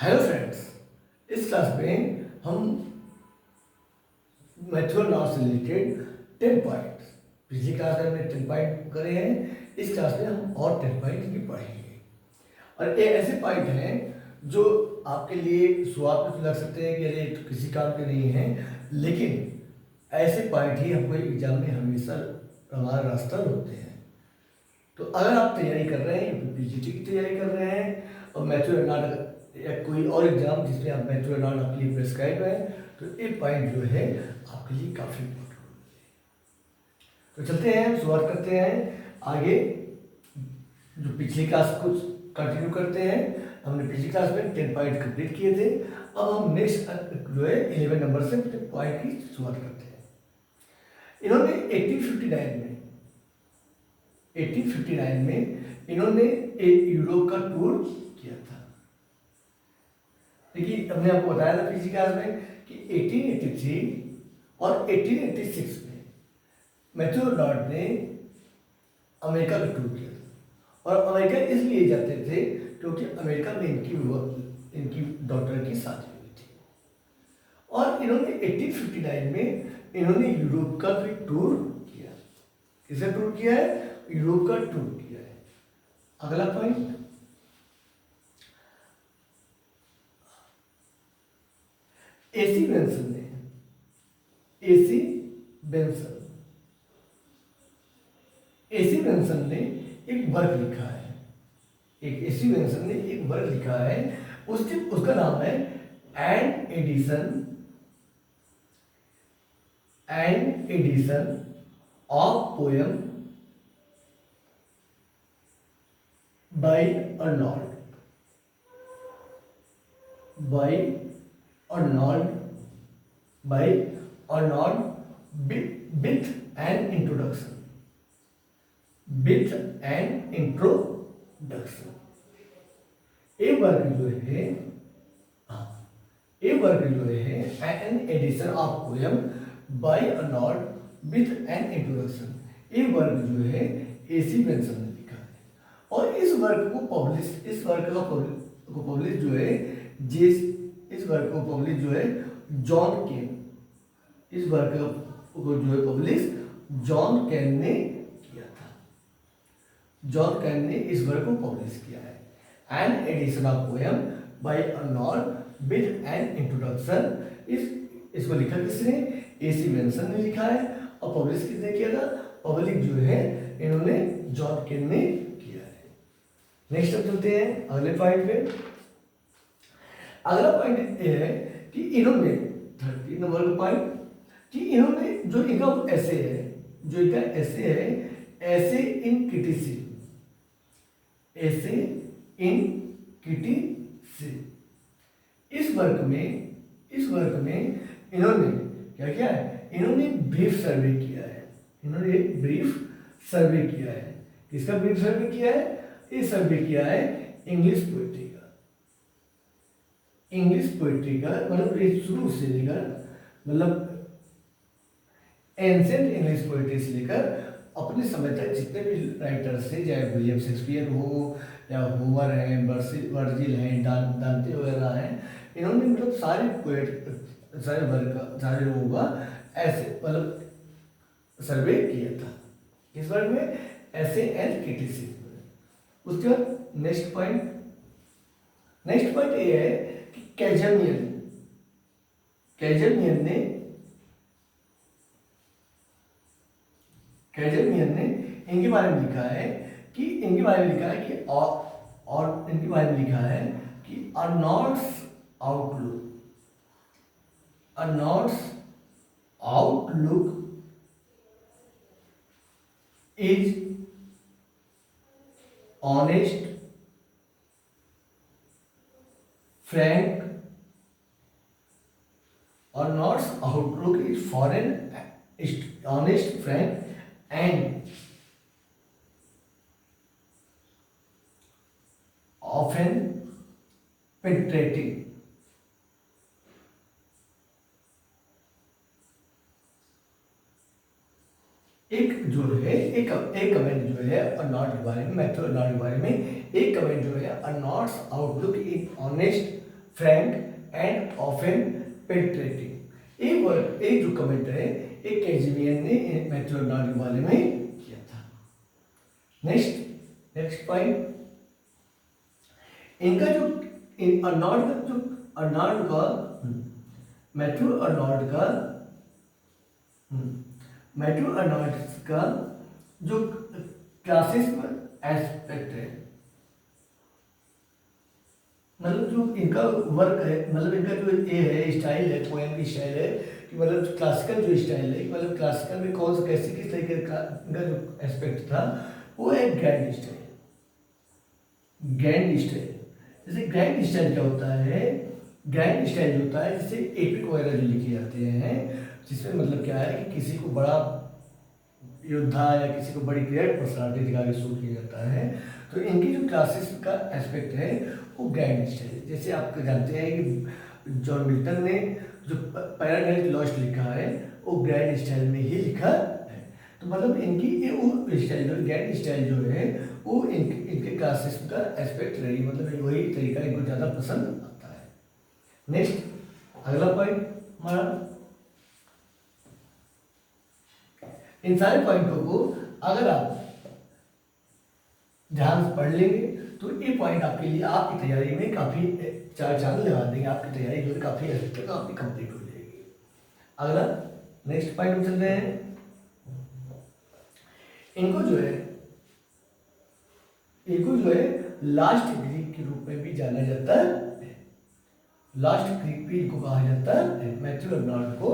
Hello friends, इस class में हम मैथ्यू नॉट से रिलेटेड 10 पॉइंट्स, पिछली क्लास में हमने 10 पॉइंट करे हैं। इस क्लास में हम और 10 पॉइंट भी पढ़ेंगे। और ये ऐसे पॉइंट हैं जो आपके लिए शुरुआत में लग सकते हैं कि अरे तो किसी काम के नहीं हैं, लेकिन ऐसे पॉइंट ही हमको एग्जाम में हमेशा हमारा रास्ता होते हैं। तो अगर आप तैयारी कर रहे हैं, पीजीटी की तैयारी कर रहे हैं और मैथ्यू नॉट या कोई और एग्जाम जिसमें आप मैथ्यू नॉट आपके लिए प्रेस्क्राइब है, तो ये पॉइंट जो है आपके लिए काफ़ी इम्पोर्टेंट है। तो चलते हैं, शुरुआत करते हैं आगे। जो पिछली क्लास को कंटिन्यू करते हैं। हमने पिछली क्लास में 10 पॉइंट कंप्लीट किए थे। अब हम नेक्स्ट जो है 11 नंबर से पॉइंट की शुरुआत करते हैं। इन्होंने 1859 में इन्होंने एक यूरोप का टूर किया था। देखिए, हमने आपको बताया था पिछली क्लास में कि 1883 और 1886 में मैथ्यू नॉट ने अमेरिका का टूर किया था। और अमेरिका इसलिए जाते थे क्योंकि अमेरिका में इनकी डॉक्टर की शादी हुई थी। और इन्होंने 1859 में इन्होंने यूरोप का भी टूर किया। किसका टूर किया है? यूरोप का टूर किया है। अगला पॉइंट, एसी बेंसन ने एक वर्क लिखा है। एसी बेंसन ने एक वर्क लिखा है, उसका नाम है an edition of poem by Arnold with an introduction. ये वर्क जो है an edition of poem by Arnold with an introduction. ये वर्क जो है एसी बेंसन ने लिखा है। और इस वर्क को पब्लिश जो है जॉन केन, इस वर्क को जो है पब्लिश जॉन कैन ने किया था। जॉन कैन ने इस वर्क को पब्लिश किया है। An edition of poem by Arnold with an introduction. इसको लिखा किसने? एसी बेंसन ने लिखा है। और पब्लिश किसने किया था? पब्लिक जो है इन्होंने जॉन कैन ने किया है। नेक्स्ट अब चलते हैं अगले पॉइंट पे। अगला पॉइंट ये है कि इन्होंने 30 नंबर का पॉइंट कि इन्होंने जो इनका ऐसे है ऐसे इन क्रिटिसिज्म, इस वर्क में इन्होंने क्या किया है? इन्होंने ब्रीफ सर्वे किया है। किसका ब्रीफ सर्वे किया है? ये सर्वे किया है इंग्लिश पोइट्री का मतलब शुरू से लेकर मतलब एंशिएंट इंग्लिश पोइट्री से लेकर अपने समय तक जितने भी राइटर्स थे, चाहे विलियम शेक्सपियर हो या होमर हैं, वर्जिल हैं, दांते वगैरह हैं, इन्होंने मतलब सारे लोगों का ऐसे मतलब सर्वे किया था। इस वर्ग में ऐसे एंड क्रिटिसिज्म। उसके बाद नेक्स्ट पॉइंट ये है कि कैजमियन ने इनके बारे में लिखा है कि Arnold's outlook is honest, frank. Arnold's outlook is honest, frank, and often penetrating. एक कमेंट जो है अर्नोल्ड के बारे में, मैथ्यू अर्नोल्ड के बारे में एक कमेंट जो है, Arnold's outlook is honest, frank and often penetrating. एक जो कमेंट है एक कैजिमियन ने मैथ्यू अर्नाल्ड के बारे में किया था। नेक्स्ट पॉइंट, इनका जो अर्नाल्ड का मैथ्यू अर्नाल्ड का जो क्लासिज्म एस्पेक्ट है, मतलब जो इनका वर्क है, मतलब इनका जो ये है स्टाइल है, पोएम की स्टाइल है कि मतलब क्लासिकल जो स्टाइल है, मतलब क्लासिकल में कौन सा कैसे किस तरीके का इनका जो एस्पेक्ट था वो है ग्रैंड स्टाइल। जैसे ग्रैंड स्टाइल क्या होता है, ग्रैंड स्टाइल जो होता है जैसे एपिक वगैरह जो लिखे जाते हैं, जिसमें मतलब क्या है कि किसी को बड़ा योद्धा या किसी को बड़ी ग्रेट पर्सनालिटी दिखा के शो किया जाता है, तो इनकी जो क्लासेस का एस्पेक्ट है वो ग्रैंड स्टाइल। जैसे आप जानते हैं कि जॉन मिल्टन ने जो पैराडाइज लॉस्ट लिखा है वो ग्रैंड स्टाइल में ही लिखा है। तो मतलब इनकी ये वो स्टाइल जो ग्रैंड स्टाइल जो है वो इनके क्लासेस का एस्पेक्ट रही, मतलब वही तरीका इनको ज़्यादा पसंद आता है। नेक्स्ट अगला पॉइंट हमारा, इन सारे पॉइंटों को अगर आप ध्यान से पढ़ लेंगे तो ये पॉइंट आपके लिए आपकी तैयारी में काफ़ी चार चांद लगा देंगे, आपकी तैयारी जो है काफ़ी हद तक आपकी कंप्लीट हो जाएगी। अगला नेक्स्ट पॉइंट में चल रहे हैं, इनको जो है लास्ट ग्रीक के रूप में भी जाना जाता है। लास्ट ग्रीक भी इनको कहा जाता है, मैथ्यू अर्नाल्ड को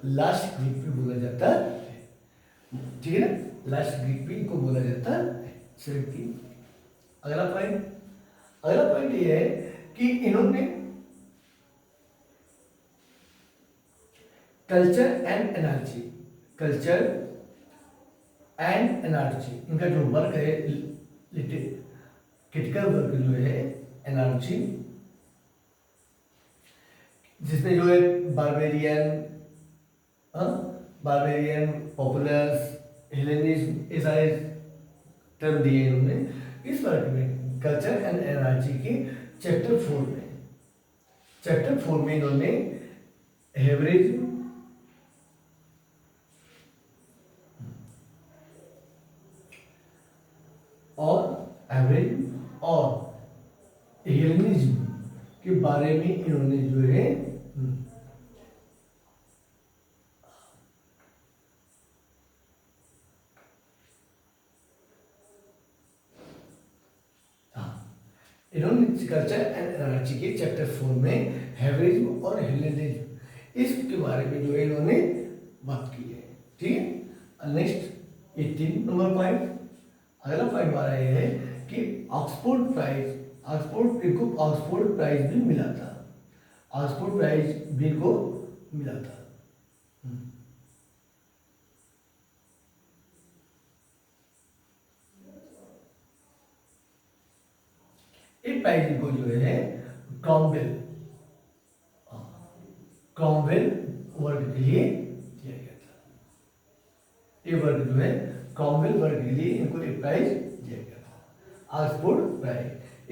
लास्ट ग्रीक भी बोला जाता है, ठीक है ना, लास्ट ग्रीक भी इनको बोला जाता है। 17 अगला पॉइंट ये है कि इन्होंने कल्चर एंड एनर्जी इनका जो वर्क है, क्रिटिकल वर्क जो है एनर्जी, जिसमें जो है बारबेरियन, पॉपुलर्स, हेलेनिज्म, ये सारे टर्म दिए इन्होंने इस वर्क में। कल्चर एंड एनर्जी के चैप्टर 4 में इन्होंने हेब्रिज्म और हेलेनिज्म के बारे में इन्होंने जो है कल्चर एंड एनर्जी के चैप्टर 4 में हेब्रिज्म और हेलेनिज्म इसके बारे में जो है इन्होंने बात की है, ठीक है। नेक्स्ट 18 नंबर पॉइंट, अगला पॉइंट हमारा ये है कि ऑक्सफोर्ड प्राइज भी मिला था, ऑक्सफोर्ड प्राइज भी को मिला था। एक प्राइज को जो है क्रॉमवेल वर्क के लिए दिया गया था। ये वर्क जो है क्रॉमवेल वर्क के लिए इनको एक प्राइज दिया गया था, ऑक्सफोर्ड प्राइज।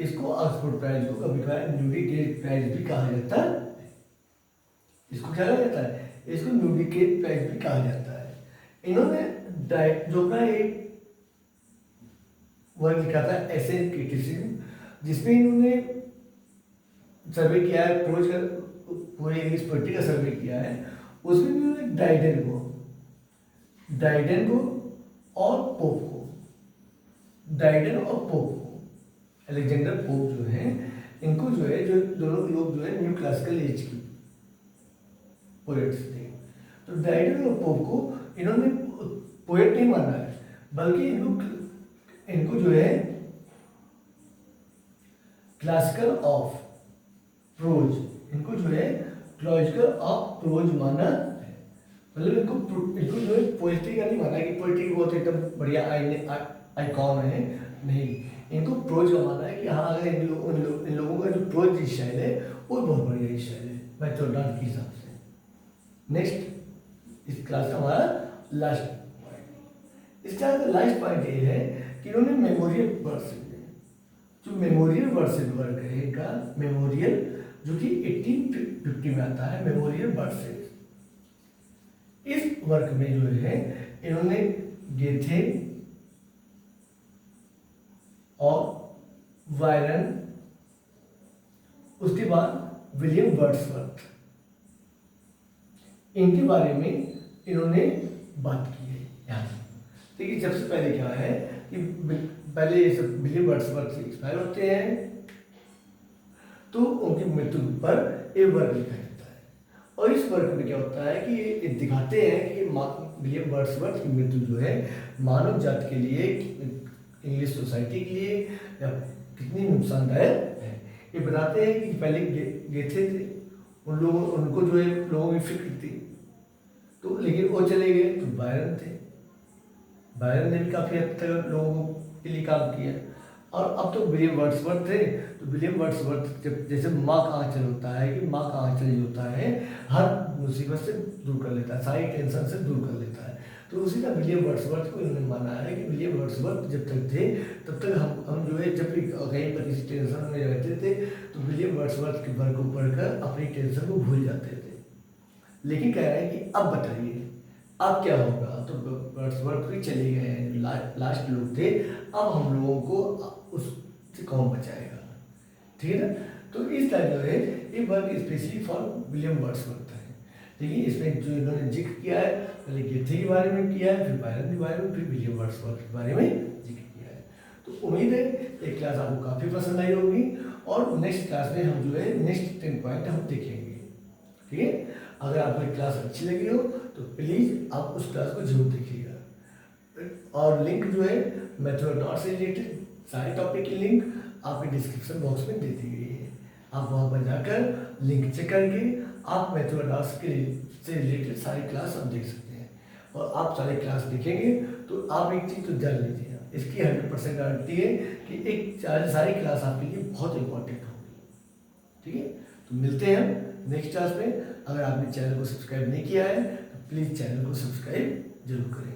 इसको ऑक्सफोर्ड प्राइज को कभी कभार न्यूडिकेट प्राइज भी कहा जाता है। इसको क्या कहा जाता है, इसको न्यूडिकेट प्राइज भी कहा जाता है। इन्होंने जो का एक वर्क लिखा था एसेंट क्रिटिसिज्म, जिसमें इन्होंने सर्वे किया है, प्रोज का पूरे इंग्लिश पोएट्री का सर्वे किया है। उसमें भी उन्होंने ड्राइडन को और पोप को अलेक्जेंडर पोप जो है, इनको जो है जो दोनों लोग जो है न्यू क्लासिकल एज की पोएट्स थे। तो ड्राइडन और पोप को इन्होंने पोएट नहीं माना है, बल्कि इनको जो है क्लासिकल ऑफ प्रोज, इनको जो है क्लासिकल ऑफ प्रोज माना है। मतलब इनको जो है पोएट्री का नहीं माना कि पोएट्री बहुत एकदम बढ़िया आइकॉन है, नहीं, इनको प्रोज का माना है कि हाँ अगर इन लोगों का जो प्रोज स्टाइल है वो बहुत बढ़िया स्टाइल है मैथ्यू अर्नाल्ड के हिसाब से। नेक्स्ट इस क्लास का हमारा लास्ट पॉइंट, इस क्लास का लास्ट पॉइंट ये है कि इन्होंने मेमोरियल वर्क, जो मेमोरियल वर्क है इनका, मेमोरियल जो कि 1850 में आता है, मेमोरियल बर्ड्स। इस वर्क में जो है इन्होंने गेथे और वायरन, उसके बाद विलियम वर्ड्सवर्थ, इनके बारे में इन्होंने बात की है यहाँ से। देखिए सबसे पहले क्या है कि पहले ये सब विलियम वर्ड्सवर्थ एक्सपायर होते हैं, तो उनकी मृत्यु पर एक वर्क लिखा जाता है। और इस वर्क में क्या होता है कि ये दिखाते हैं कि विलियम वर्ड्सवर्थ की मृत्यु जो है मानव जाति के लिए, इंग्लिश सोसाइटी के लिए या कितनी नुकसानदायक है। ये बताते हैं कि पहले गेथे थे, उन लोगों उनको जो है लोगों की फिक्र थी, तो लेकिन वो चले गए। तो बायरन थे, बायरन ने भी काफ़ी हद तक लोगों के लिए काम किया। और अब तो विलियम वर्ड्सवर्थ थे, तो विलियम वर्ड्सवर्थ जब जैसे माँ का आंचल होता है कि माँ का आंचल जो होता है हर मुसीबत से दूर कर लेता है, सारी टेंशन से दूर कर लेता है। तो उसी तरह विलियम वर्ड्सवर्थ को इन्होंने माना है कि विलियम वर्ड्सवर्थ जब तक थे तब तक हम जो है जब भी कहीं पर किसी टेंशन में रहते थे तो विलियम वर्ड्सवर्थ के वर्क को पढ़कर अपनी टेंशन को भूल जाते थे। लेकिन कह रहे हैं कि अब बताइए अब क्या होगा। तो वर्ड्सवर्थ भी चले गए हैं, लास्ट लोग थे, अब हम लोगों को उससे कौन बचाएगा, ठीक है ना। तो इस तरह जो है ये work specially for William Wordsworth है। देखिए इसमें जो इन्होंने जिक्र किया है, पहले गेथे के बारे में किया है, फिर बायरन के बारे में, फिर विलियम वर्ड्सवर्थ के बारे में जिक्र किया है। तो उम्मीद है ये क्लास आपको काफ़ी पसंद आई होगी और नेक्स्ट क्लास में हम जो है नेक्स्ट 10 पॉइंट हम देखेंगे, ठीक है। अगर आपको ये क्लास अच्छी लगी हो तो प्लीज़ आप उस क्लास को जरूर देखिएगा। और लिंक जो है मेथड नॉट से रिलेटेड सारे टॉपिक की लिंक आपके डिस्क्रिप्शन बॉक्स में दे दी गई है। आप वहाँ पर जाकर लिंक चेक करके आप मेथड नॉट से रिलेटेड सारी क्लास आप देख सकते हैं। और आप सारी क्लास देखेंगे तो आप एक चीज़ तो जान लीजिए, इसकी 100% गारंटी है कि एक सारी क्लास आपके लिए बहुत इंपॉर्टेंट होगी, ठीक है। तो मिलते हैं नेक्स्ट क्लास में। अगर आपने चैनल को सब्सक्राइब नहीं किया है तो प्लीज़ चैनल को सब्सक्राइब जरूर करें।